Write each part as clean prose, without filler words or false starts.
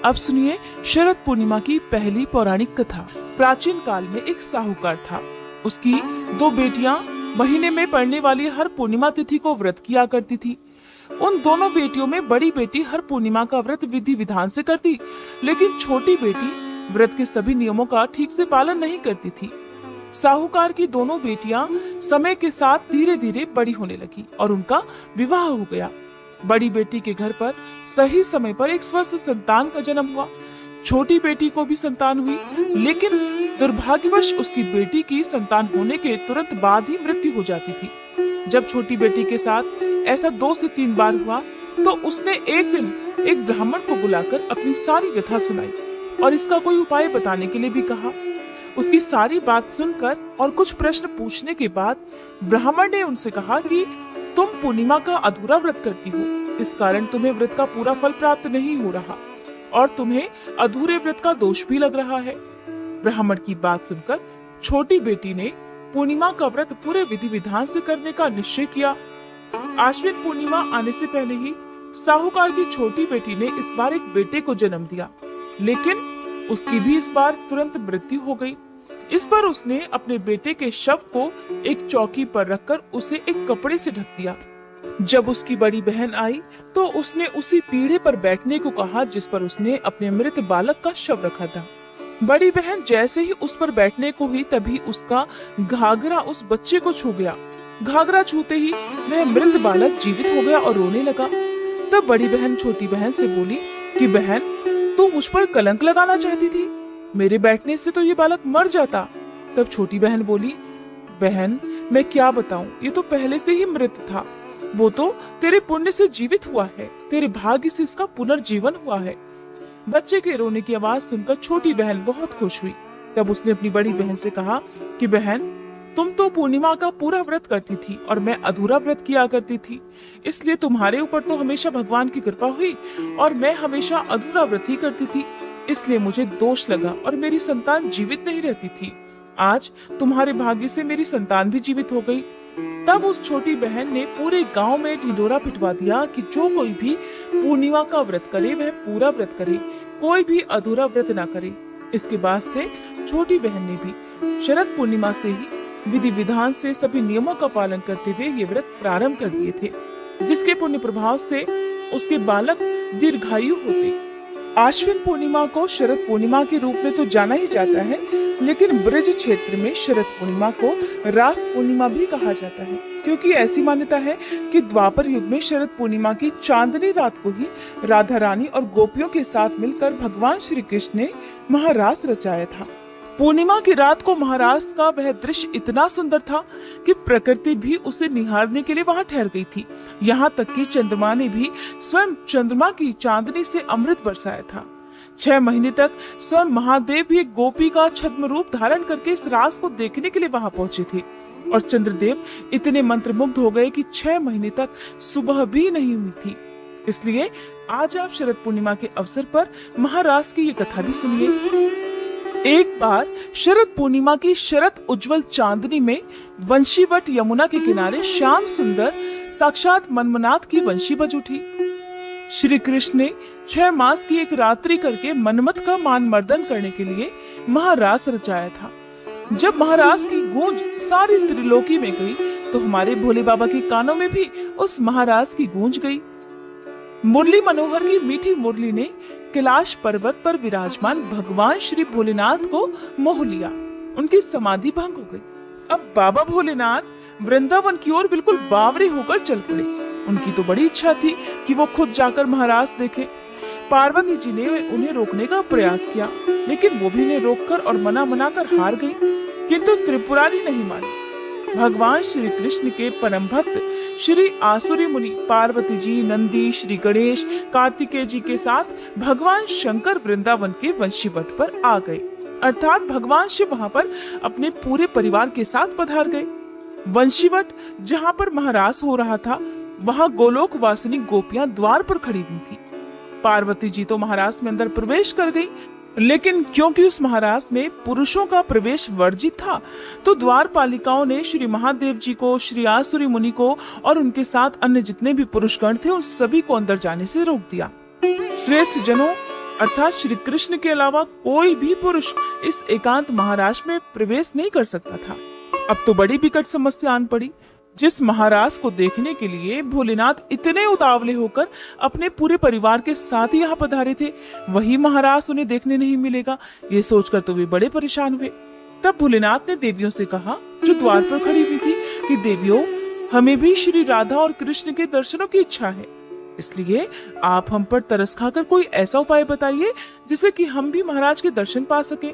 अब सुनिए शरद पूर्णिमा की पहली पौराणिक कथा। प्राचीन काल में एक साहूकार था। उसकी दो बेटियां महीने में पड़ने वाली हर पूर्णिमा तिथि को व्रत किया करती थी। उन दोनों बेटियों में बड़ी बेटी हर पूर्णिमा का व्रत विधि विधान से करती, लेकिन छोटी बेटी व्रत के सभी नियमों का ठीक से पालन नहीं करती थी। साहूकार की दोनों बेटियां समय के साथ धीरे धीरे बड़ी होने लगी और उनका विवाह हो गया। बड़ी बेटी के घर पर सही समय पर एक स्वस्थ संतान का जन्म हुआ। छोटी बेटी को भी संतान हुई, लेकिन दुर्भाग्यवश उसकी बेटी की संतान होने के तुरंत बाद ही मृत्यु हो जाती थी। जब छोटी बेटी के साथ ऐसा 2 से 3 बार हुआ तो उसने एक दिन एक ब्राह्मण को बुलाकर अपनी सारी व्यथा सुनाई और इसका कोई उपाय बताने के लिए भी कहा। उसकी सारी बात सुनकर और कुछ प्रश्न पूछने के बाद ब्राह्मण ने उनसे कहा कि तुम पूर्णिमा का अधूरा व्रत करती हो, इस कारण तुम्हें व्रत का पूरा फल प्राप्त नहीं हो रहा और तुम्हें अधूरे व्रत का दोष भी लग रहा है। ब्राह्मण की बात सुनकर छोटी बेटी ने पूर्णिमा का व्रत पूरे विधि विधान से करने का निश्चय किया। आश्विन पूर्णिमा आने से पहले ही साहूकार की छोटी बेटी ने इस बार एक बेटे को जन्म दिया, लेकिन उसकी भी इस बार तुरंत मृत्यु हो गई। इस पर उसने अपने बेटे के शव को एक चौकी पर रखकर उसे एक कपड़े से ढक दिया। जब उसकी बड़ी बहन आई तो उसने उसी पीढ़े पर बैठने को कहा जिस पर उसने अपने मृत बालक का शव रखा था। बड़ी बहन जैसे ही उस पर बैठने को हुई तभी उसका घाघरा उस बच्चे को छू गया। घाघरा छूते ही वह मृत बालक जीवित हो गया और रोने लगा। तब बड़ी बहन छोटी बहन से बोली कि बहन, तू मुझ पर कलंक लगाना चाहती थी, मेरे बैठने से तो ये बालक मर जाता। तब छोटी बहन बोली, बहन मैं क्या बताऊं, ये तो पहले से ही मृत था, वो तो तेरे पुण्य से जीवित हुआ है, तेरे भाग्य से इसका पुनर्जीवन हुआ है। बच्चे के रोने की आवाज सुनकर छोटी बहन बहुत खुश हुई। तब उसने अपनी बड़ी बहन से कहा कि बहन, तुम तो पूर्णिमा का पूरा व्रत करती थी और मैं अधूरा व्रत किया करती थी, इसलिए तुम्हारे ऊपर तो हमेशा भगवान की कृपा हुई और मैं हमेशा अधूरा व्रत ही करती थी, इसलिए मुझे दोष लगा और मेरी संतान जीवित नहीं रहती थी। आज तुम्हारे भाग्य से मेरी संतान भी जीवित हो गई। तब उस छोटी बहन ने पूरे गांव में ढिंढोरा पिटवा दिया कि जो कोई भी पूर्णिमा का व्रत करे वह पूरा व्रत करे, कोई भी अधूरा व्रत ना करे। इसके बाद से छोटी बहन ने भी शरद पूर्णिमा से ही विधि विधान से सभी नियमों का पालन करते हुए ये व्रत प्रारंभ कर दिए थे, जिसके पुण्य प्रभाव से उसके बालक दीर्घायु होते। आश्विन पूर्णिमा को शरद पूर्णिमा के रूप में तो जाना ही जाता है, लेकिन ब्रज क्षेत्र में शरद पूर्णिमा को रास पूर्णिमा भी कहा जाता है, क्योंकि ऐसी मान्यता है कि द्वापर युग में शरद पूर्णिमा की चांदनी रात को ही राधा रानी और गोपियों के साथ मिलकर भगवान श्री कृष्ण ने महारास रचाया था। पूर्णिमा की रात को महारास का वह दृश्य इतना सुंदर था कि प्रकृति भी उसे निहारने के लिए वहां ठहर गई थी। यहाँ तक कि चंद्रमा ने भी स्वयं चंद्रमा की चांदनी से अमृत बरसाया था। 6 महीने तक स्वयं महादेव भी एक गोपी का छद्म रूप धारण करके इस रास को देखने के लिए वहां पहुंचे थे और चंद्रदेव इतने मंत्रमुग्ध हो गए कि 6 महीने तक सुबह भी नहीं हुई थी। इसलिए आज आप शरद पूर्णिमा के अवसर पर महारास की ये कथा भी सुनिए। एक बार शरद पूर्णिमा की शरद उज्जवल चांदनी में वंशीवट यमुना के किनारे श्याम सुंदर साक्षात मनमनाथ की वंशी बज उठी। श्री कृष्ण ने 6 मास की एक रात्रि करके मनमथ का मान मर्दन करने के लिए महारास रचाया था। जब महारास की गूंज सारी त्रिलोकी में गई तो हमारे भोले बाबा के कानों में भी उस महारास की गूंज गई। मुरली मनोहर की मीठी मुरली ने कैलाश पर्वत पर विराजमान भगवान श्री भोलेनाथ को मोह लिया। उनकी समाधि भंग हो गई। अब बाबा भोलेनाथ वृंदावन की ओर बिल्कुल बावरे होकर चल पड़े। उनकी तो बड़ी इच्छा थी कि वो खुद जाकर महारास देखें। पार्वती जी ने उन्हें रोकने का प्रयास किया, लेकिन वो भी उन्हें रोककर और मना कर हार गई, किंतु त्रिपुरारी नहीं मानी। भगवान श्री कृष्ण के परम भक्त श्री आसुरी मुनि पार्वती जी, नंदी, श्री गणेश, कार्तिकेय जी के साथ भगवान शंकर वृंदावन के वंशीवट पर आ गए, अर्थात भगवान शिव वहां पर अपने पूरे परिवार के साथ पधार गए। वंशीवट जहां पर महारास हो रहा था वहां गोलोक वासिनी गोपियां द्वार पर खड़ी हुई थी। पार्वती जी तो महारास में अंदर प्रवेश कर गई, लेकिन क्योंकि उस महारास में पुरुषों का प्रवेश वर्जित था तो द्वारपालिकाओं ने श्री महादेव जी को, श्री आसुरी मुनि को और उनके साथ अन्य जितने भी पुरुषगण थे उन सभी को अंदर जाने से रोक दिया। श्रेष्ठ जनों, अर्थात श्री कृष्ण के अलावा कोई भी पुरुष इस एकांत महाराज में प्रवेश नहीं कर सकता था। अब तो बड़ी विकट समस्या आन पड़ी। जिस महाराज को देखने के लिए भोलेनाथ इतने उतावले होकर अपने पूरे परिवार के साथ ही यहाँ पधारे थे, वही महाराज उन्हें देखने नहीं मिलेगा। ये सोचकर तो वे बड़े परेशान हुए। तब भोलेनाथ ने देवियों से कहा, जो द्वार पर खड़ी हुई थी, कि देवियों, हमें भी श्री राधा और कृष्ण के दर्शनों की इच्छा है, इसलिए आप हम पर तरस खाकर कोई ऐसा उपाय बताइए जिससे कि हम भी महाराज के दर्शन पा सके।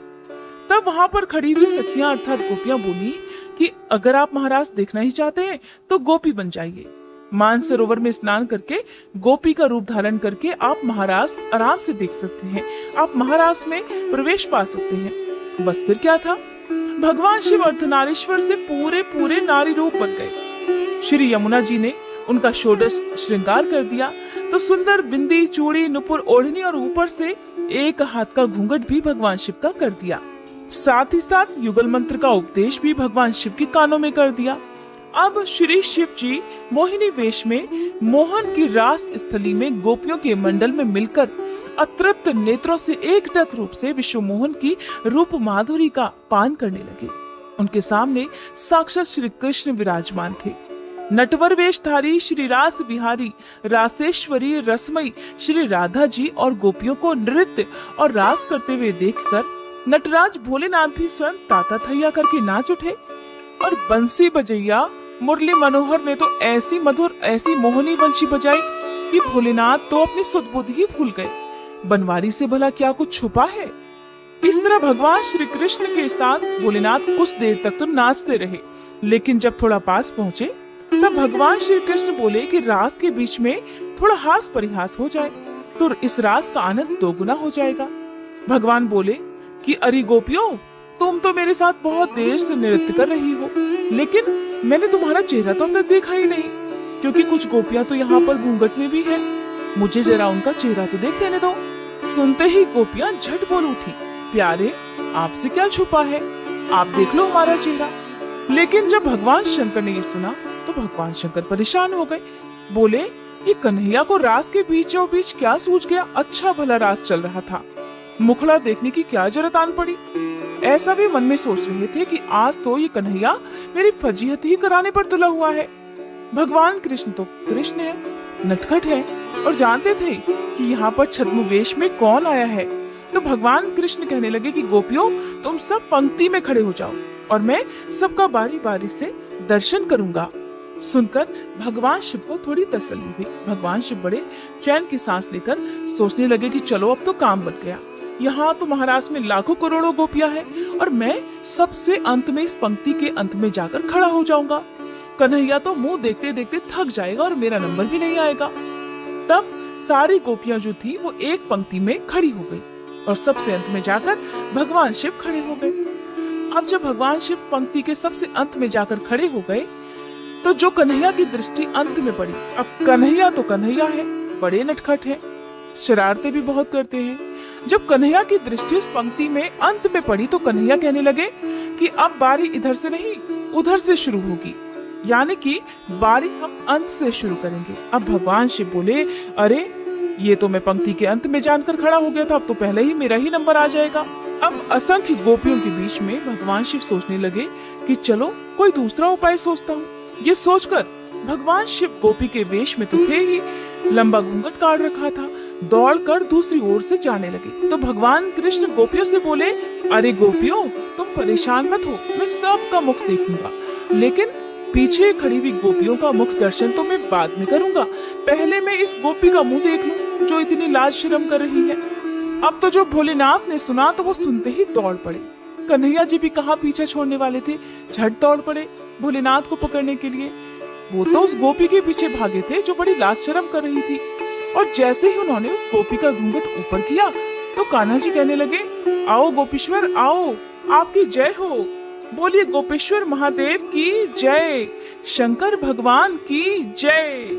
तब वहां पर खड़ी हुई सखियां अर्थात गोपियां बोली कि अगर आप महाराज देखना ही चाहते हैं तो गोपी बन जाइए। मानसरोवर में स्नान करके गोपी का रूप धारण करके आप महाराज आराम से देख सकते हैं, आप महाराज में प्रवेश पा सकते हैं। बस फिर क्या था, भगवान शिव अर्धनारीश्वर से पूरे नारी रूप बन गए। श्री यमुना जी ने उनका षोडश श्रृंगार कर दिया तो सुंदर बिंदी, चूड़ी, नुपुर, ओढ़नी और ऊपर से एक हाथ का घूंघट भी भगवान शिव का कर दिया। साथ ही साथ युगल मंत्र का उपदेश भी भगवान शिव के कानों में कर दिया। अब श्री शिव जी मोहिनी वेश में मोहन की रास स्थली में गोपियों के मंडल में मिलकर अतृप्त नेत्रों से एकटक रूप से विश्व मोहन की रूप माधुरी का पान करने लगे। उनके सामने साक्षात श्री कृष्ण विराजमान थे। नटवर वेशधारी श्री रास बिहारी रासेश्वरी रसमयी श्री राधा जी और गोपियों को नृत्य और रास करते हुए देखकर नटराज भोलेनाथ भी स्वयं ताता थैया करके नाच उठे। और बंसी बजैया मुरली मनोहर ने तो ऐसी मधुर, ऐसी मोहनी बंशी बजाई कि भोलेनाथ तो अपनी सुध-बुध ही भूल गए। बनवारी से भला क्या कुछ छुपा है। इस तरह भगवान श्री कृष्ण के साथ भोलेनाथ कुछ देर तक तो नाचते रहे, लेकिन जब थोड़ा पास पहुँचे तब भगवान श्री कृष्ण बोले कि रास के बीच में थोड़ा हास परिहास हो जाए तो इस रास का आनंद दोगुना हो जाएगा। भगवान बोले कि अरे गोपियों, तुम तो मेरे साथ बहुत देर से नृत्य कर रही हो, लेकिन मैंने तुम्हारा चेहरा तो अब तक देखा ही नहीं, क्योंकि कुछ गोपियां तो यहाँ पर घूंघट में भी हैं। मुझे जरा उनका चेहरा तो देख लेने दो। सुनते ही गोपियां झट बोल उठी, प्यारे, आपसे क्या छुपा है, आप देख लो हमारा चेहरा। लेकिन जब भगवान शंकर ने ये सुना तो भगवान शंकर परेशान हो गए। बोले, ये कन्हैया को रास के बीचों बीच क्या सूझ गया। अच्छा भला रास चल रहा था, मुखड़ा देखने की क्या जरूरत आन पड़ी। ऐसा भी मन में सोच रहे थे कि आज तो ये कन्हैया मेरी फजीहत ही कराने पर तुला हुआ है। भगवान कृष्ण तो कृष्ण है, नटखट है, और जानते थे कि यहाँ पर छद्म वेश में कौन आया है। तो भगवान कृष्ण कहने लगे कि गोपियों, तुम सब पंक्ति में खड़े हो जाओ और मैं सबका बारी बारी से दर्शन करूंगा। सुनकर भगवान शिव को थोड़ी तसल्ली हुई। भगवान शिव बड़े चैन की सांस लेकर सोचने लगे कि चलो अब तो काम बन गया। यहाँ तो महाराज में लाखों करोड़ों गोपियां हैं और मैं सबसे अंत में इस पंक्ति के अंत में जाकर खड़ा हो जाऊंगा। कन्हैया तो मुंह देखते देखते थक जाएगा और मेरा नंबर भी नहीं आएगा। तब सारी गोपियां जो थी वो एक पंक्ति में खड़ी हो गई और सबसे अंत में जाकर भगवान शिव खड़े हो गए। अब जब भगवान शिव पंक्ति के सबसे अंत में जाकर खड़े हो गए तो जो कन्हैया की दृष्टि अंत में पड़ी। अब कन्हैया तो कन्हैया है, बड़े नटखट है, शरारतें भी बहुत करते हैं। जब कन्हैया की दृष्टि उस पंक्ति में अंत में पड़ी तो कन्हैया कहने लगे कि अब बारी इधर से नहीं उधर से शुरू होगी, यानी कि बारी हम अंत से शुरू करेंगे। अब भगवान शिव बोले, अरे ये तो मैं पंक्ति के अंत में जानकर खड़ा हो गया था, अब तो पहले ही मेरा ही नंबर आ जाएगा। अब असंख्य गोपियों के बीच में भगवान शिव सोचने लगे कि चलो कोई दूसरा उपाय सोचता हूँ। ये सोचकर भगवान शिव गोपी के वेश में तो थे ही, लंबा घूंघट काट रखा था, दौड़कर दूसरी ओर से जाने लगे। तो भगवान कृष्ण गोपियों से बोले, अरे गोपियों, तुम परेशान मत हो, मैं सबका मुख देखूंगा, लेकिन पीछे खड़ी हुई गोपियों का मुख दर्शन तो मैं बाद में करूंगा। पहले मैं इस गोपी का मुंह देख लूं जो इतनी लाज शर्म कर रही है। अब तो जो भोलेनाथ ने सुना तो वो सुनते ही दौड़ पड़े। कन्हैया जी भी कहाँ पीछा छोड़ने वाले थे, झट दौड़ पड़े भोलेनाथ को पकड़ने के लिए। वो तो उस गोपी के पीछे भागे थे जो बड़ी लाज शर्म कर रही थी, और जैसे ही उन्होंने उस गोपी का घूंघट ऊपर किया तो कान्हा जी कहने लगे, आओ गोपीश्वर आओ, आपकी जय हो, बोलिए गोपेश्वर महादेव की जय, शंकर भगवान की जय।